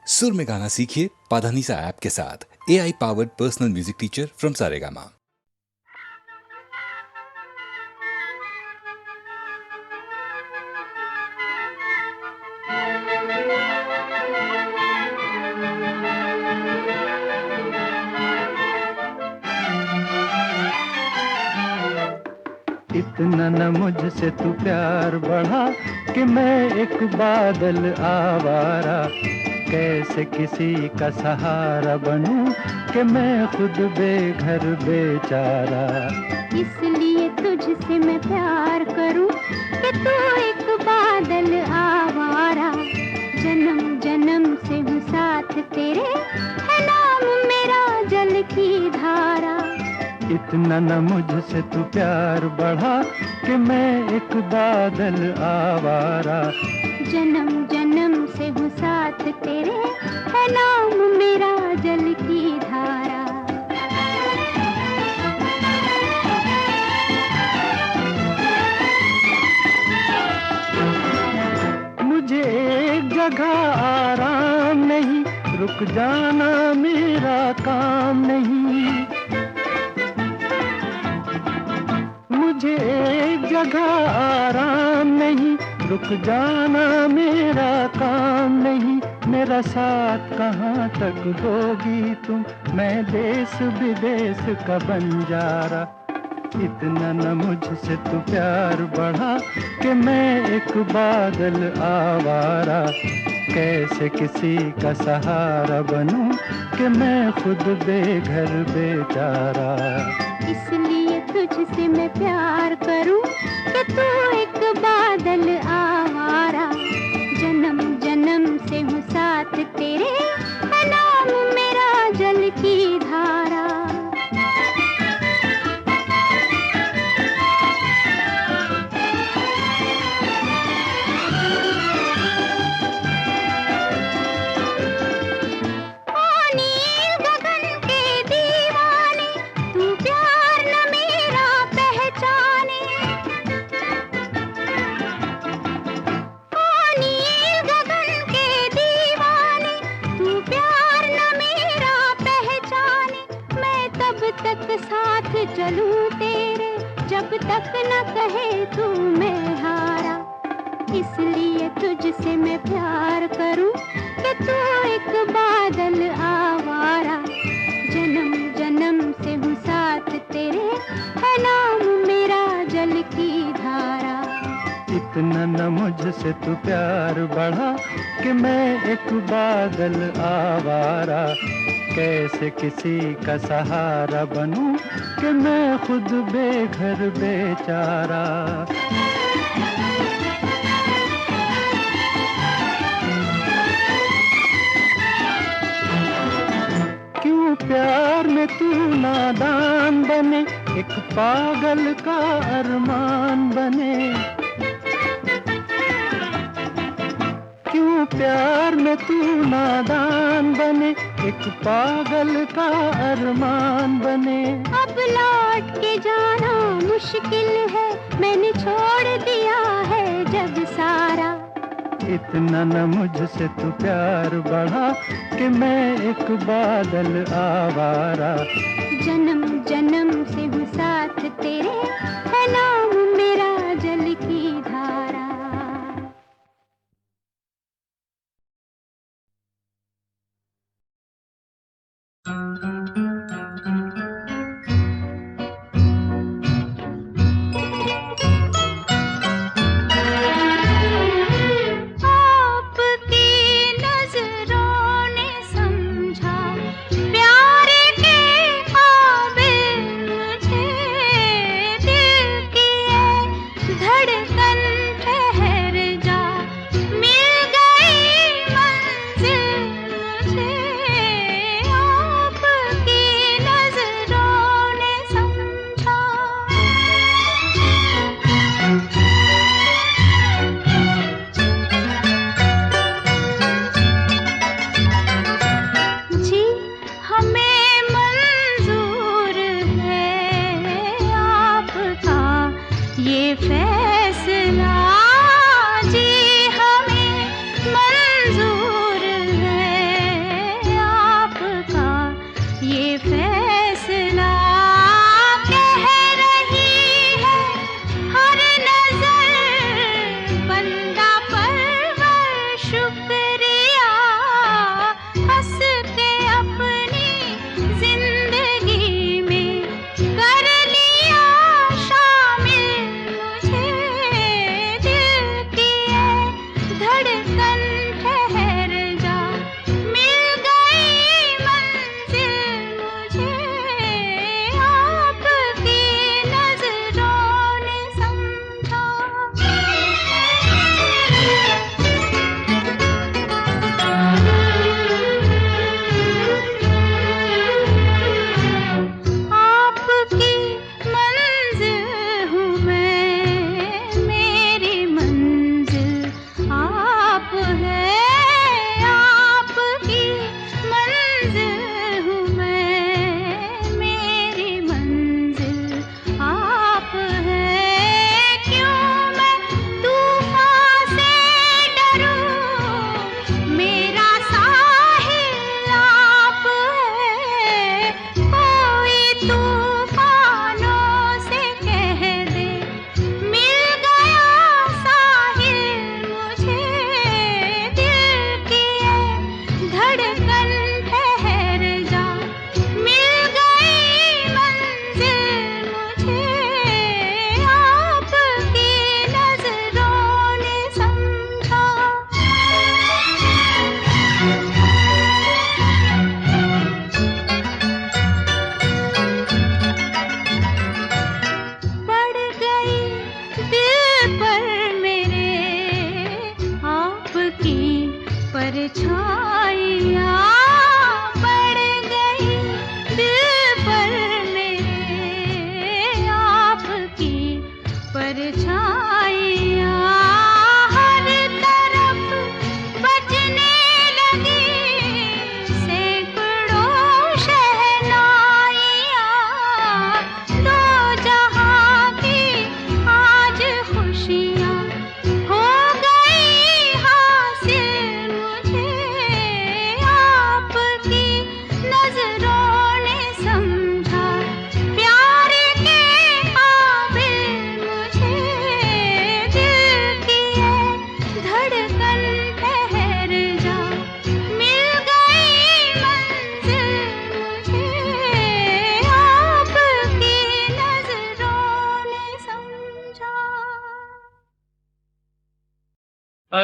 सुर में गाना सीखिए पाधानीसा ऐप के साथ। AI powered personal music teacher from Saregama. इतना न मुझसे तू प्यार बढ़ा कि मैं एक बादल आवारा, कैसे किसी का सहारा बनूं कि मैं खुद बेघर बेचारा। इसलिए तुझसे मैं प्यार करूं कि तू एक बादल आवारा, जन्म जन्म से हूँ साथ तेरे, है नाम मेरा जल की धारा। इतना न मुझसे तू प्यार बढ़ा कि मैं एक बादल आवारा, जन्म जन्म से हूँ साथ तेरे, है नाम मेरा जल की धारा। मुझे एक जगह आराम नहीं, रुक जाना मेरा काम नहीं। मुझे एक जगह आराम नहीं, रुक जाना मेरा काम नहीं। मेरा साथ कहाँ तक दोगी तुम, मैं देश विदेश का बंजारा। इतना न मुझसे तू प्यार बढ़ा कि मैं एक बादल आवारा, कैसे किसी का सहारा बनूं कि मैं खुद बेघर बेचारा। इसलिए तुझसे मैं प्यार करूं कि तू एक बादल आवारा, जन्म जन्म से हूँ साथ तेरे, है नाम मेरा जल की धारा। चलूं तेरे जब तक न कहे तू मैं हारा। इसलिए तुझसे मैं प्यार करूं कि तू एक बादल आवारा, जन्म जन्म से हूँ साथ तेरे, है नाम मेरा जल की धारा। इतना न मुझसे तू प्यार बढ़ा कि मैं एक बादल आवारा, कैसे किसी का सहारा बनूं कि मैं खुद बेघर बेचारा। क्यों प्यार में तू नादान बने, एक पागल का अरमान बने। क्यों प्यार में तू नादान बने, एक पागल का अरमान बने। अब लौट के जाना मुश्किल है, मैंने छोड़ दिया है जग सारा। इतना न मुझसे तू प्यार बढ़ा कि मैं एक बादल आवारा, जन्म जन्म से हूँ साथ तेरे, है नाम मेरा जल की धारा।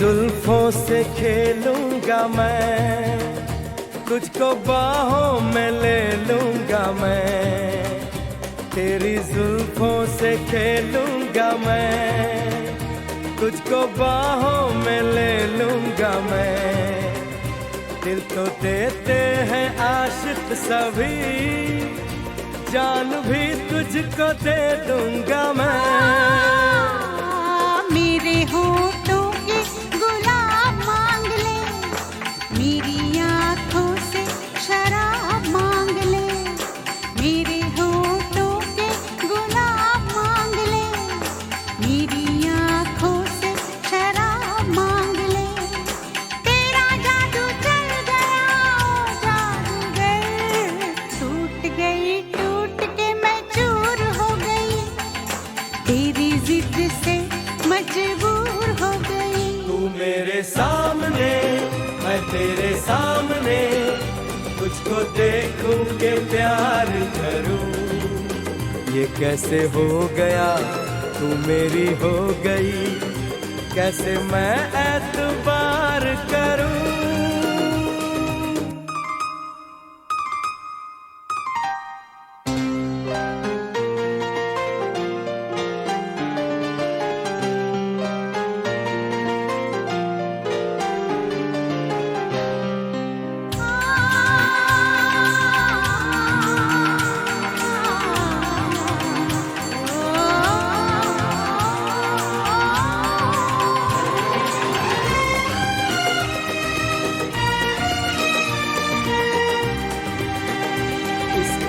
जुल्फों से खेलूंगा मैं, तुझको बाहों में ले लूंगा मैं। तेरी जुल्फों से खेलूंगा मैं, तुझको बाहों में ले लूंगा मैं। दिल तो देते हैं आशिक सभी, जान भी तुझको दे दूंगा मैं। मेरे होठों के गुलाब मांग ले, मेरी आँखों से शराब मांग ले। मेरे होठों के गुलाब मांग ले, मेरी आँखों से शराब मांग ले। तेरा जादू चल गया ओ जादूगर, टूट गई टूट के मैं चूर हो गई, तेरी जिद से मजबूर हो गई। तू मेरे सामने, मैं तेरे सामने, तुझको देखूं के प्यार करूं। ये कैसे हो गया, तू मेरी हो गई, कैसे मैं एतबार करूं।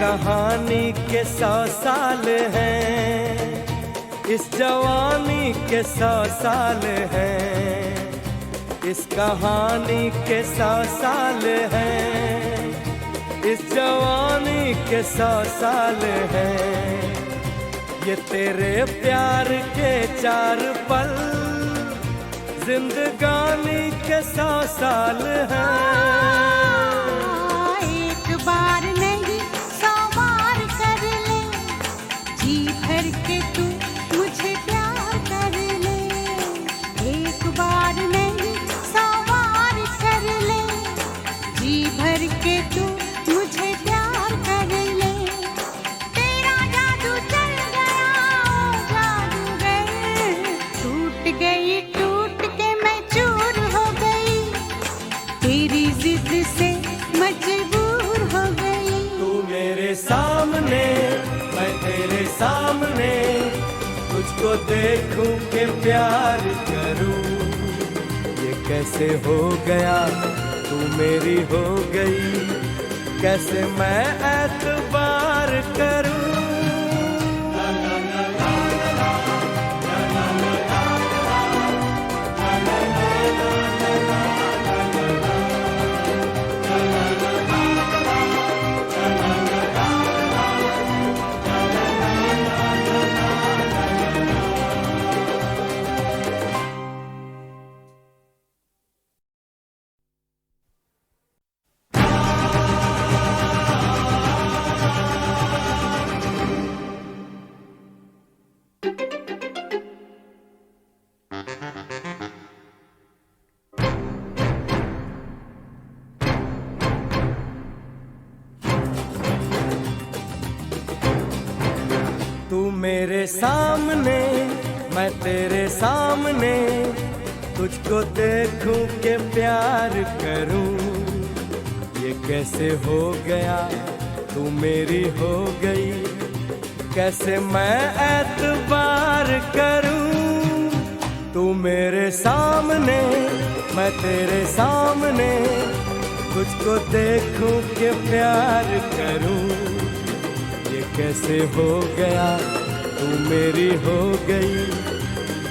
कहानी के 100 साल हैं, इस जवानी के 100 साल हैं। इस कहानी के 100 साल हैं, इस जवानी के 100 साल हैं। ये तेरे प्यार के 4 पल, जिंदगानी के 100 साल हैं। एक बार नहीं 100 बार कर ले, जी भर के तू मुझे प्यार कर ले। एक बार नहीं 100 बार कर ले, जी भर के तू मुझे प्यार कर ले। तेरा जादू चल गया ओ जादूगर, टूट गई टूट के मैं चूर हो गई, तेरी जिद से मजबूर हो गई। तू मेरे सामने, मैं तेरे सामने, तुझको देखूं के प्यार करूं। ये कैसे हो गया, तू मेरी हो गई, कैसे मैं एतबार करूं। तू मेरे सामने, मैं तेरे सामने, तुझको देखूं के प्यार करूं। ये कैसे हो गया, तू मेरी हो गई, कैसे मैं एतबार करूं। तू मेरे सामने, मैं तेरे सामने, तुझको देखूं के प्यार करूं। ये कैसे हो गया, तू मेरी हो गई,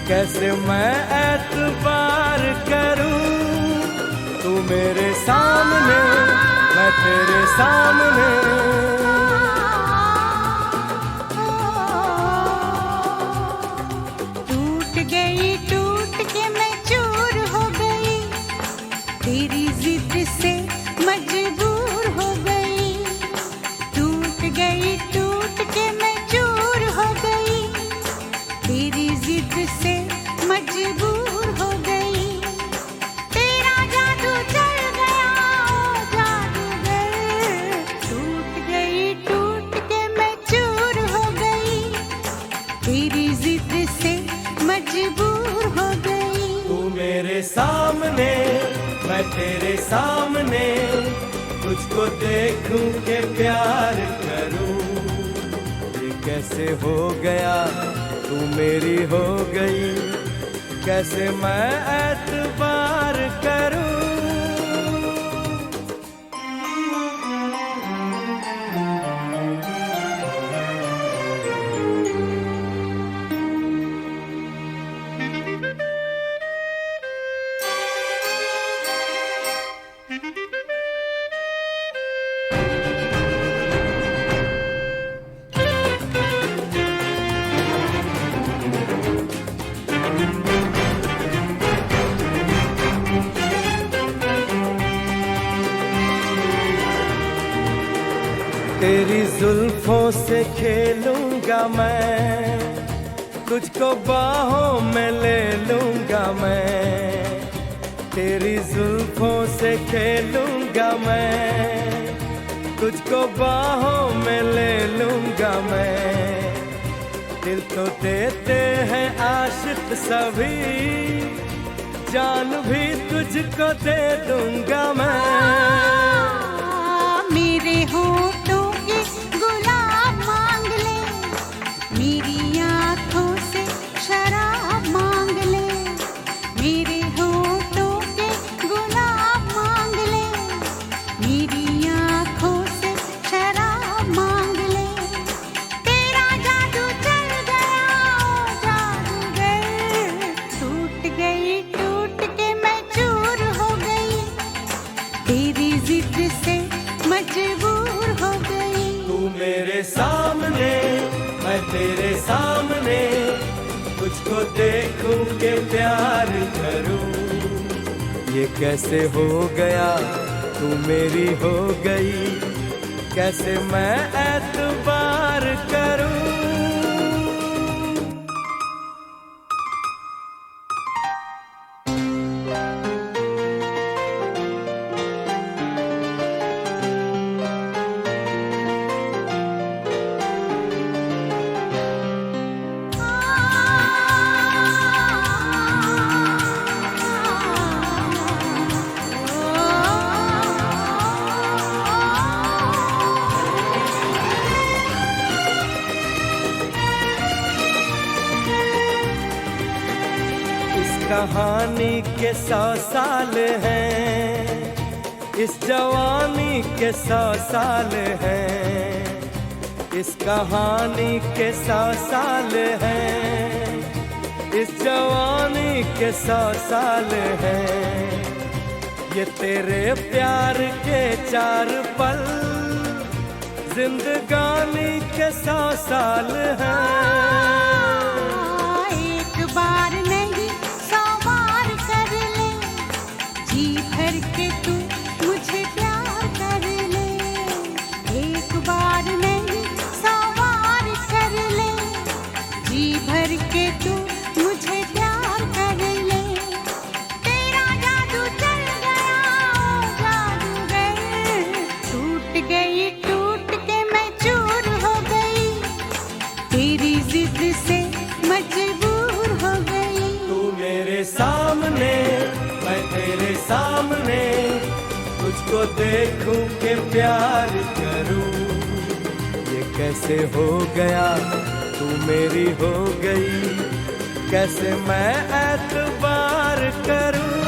कैसे मैं एतबार करूं। तू मेरे सामने, मैं तेरे सामने, टूट गई टूट के मैं चूर हो गई, तेरी जिद से मजबूर हो गई। टूट गई टूट के मैं चूर हो गई, तेरी जिद से मजबूर हो गई। मैं तेरे सामने तुझको देखूं के प्यार करूं। ये कैसे हो गया तू मेरी हो गई, कैसे मैं एतबार करूं। तेरी जुल्फों से खेलूंगा मैं, तुझको बाहों में ले लूंगा मैं। तेरी जुल्फों से खेलूंगा मैं, तुझको बाहों में ले लूंगा मैं। दिल तो देते हैं आशिक सभी, जान भी तुझको दे दूंगा मैं। मेरे होठों के गुलाब मांग ले, मेरी आँखों से शराब मांग ले। मेरे होठों के गुलाब मांग ले, मेरी आँखों से शराब मांग ले। तेरा जादू चल गया ओ जादूगर, टूट के मैं चूर हो गई, तेरी जिद से मजबूर हो गई। तू मेरे सामने मैं तेरे सामने, तुझको देखूं के प्यार करूं। ये कैसे हो गया तू मेरी हो गई, कैसे मैं एतबार करूं। कहानी के 100 साल हैं, इस जवानी के 100 साल हैं। इस कहानी के 100 साल हैं, इस जवानी के 100 साल हैं। ये तेरे प्यार के 4 पल, जिंदगानी के 100 साल हैं। एक बार नहीं 100 बार कर ले, जी भर के तू मुझे प्यार कर ले। एक बार नहीं 100 बार कर ले, जी भर के तू मुझे प्यार कर ले। तेरा जादू चल गया ओ जादूगर, टूट के मैं चूर हो गई, तेरी जिद से मजबूर हो गई। तू मेरे सामने मैं तेरे सामने, तुझको देखूं के प्यार करूं। ये कैसे हो गया तू मेरी हो गई, कैसे मैं एतबार करूं।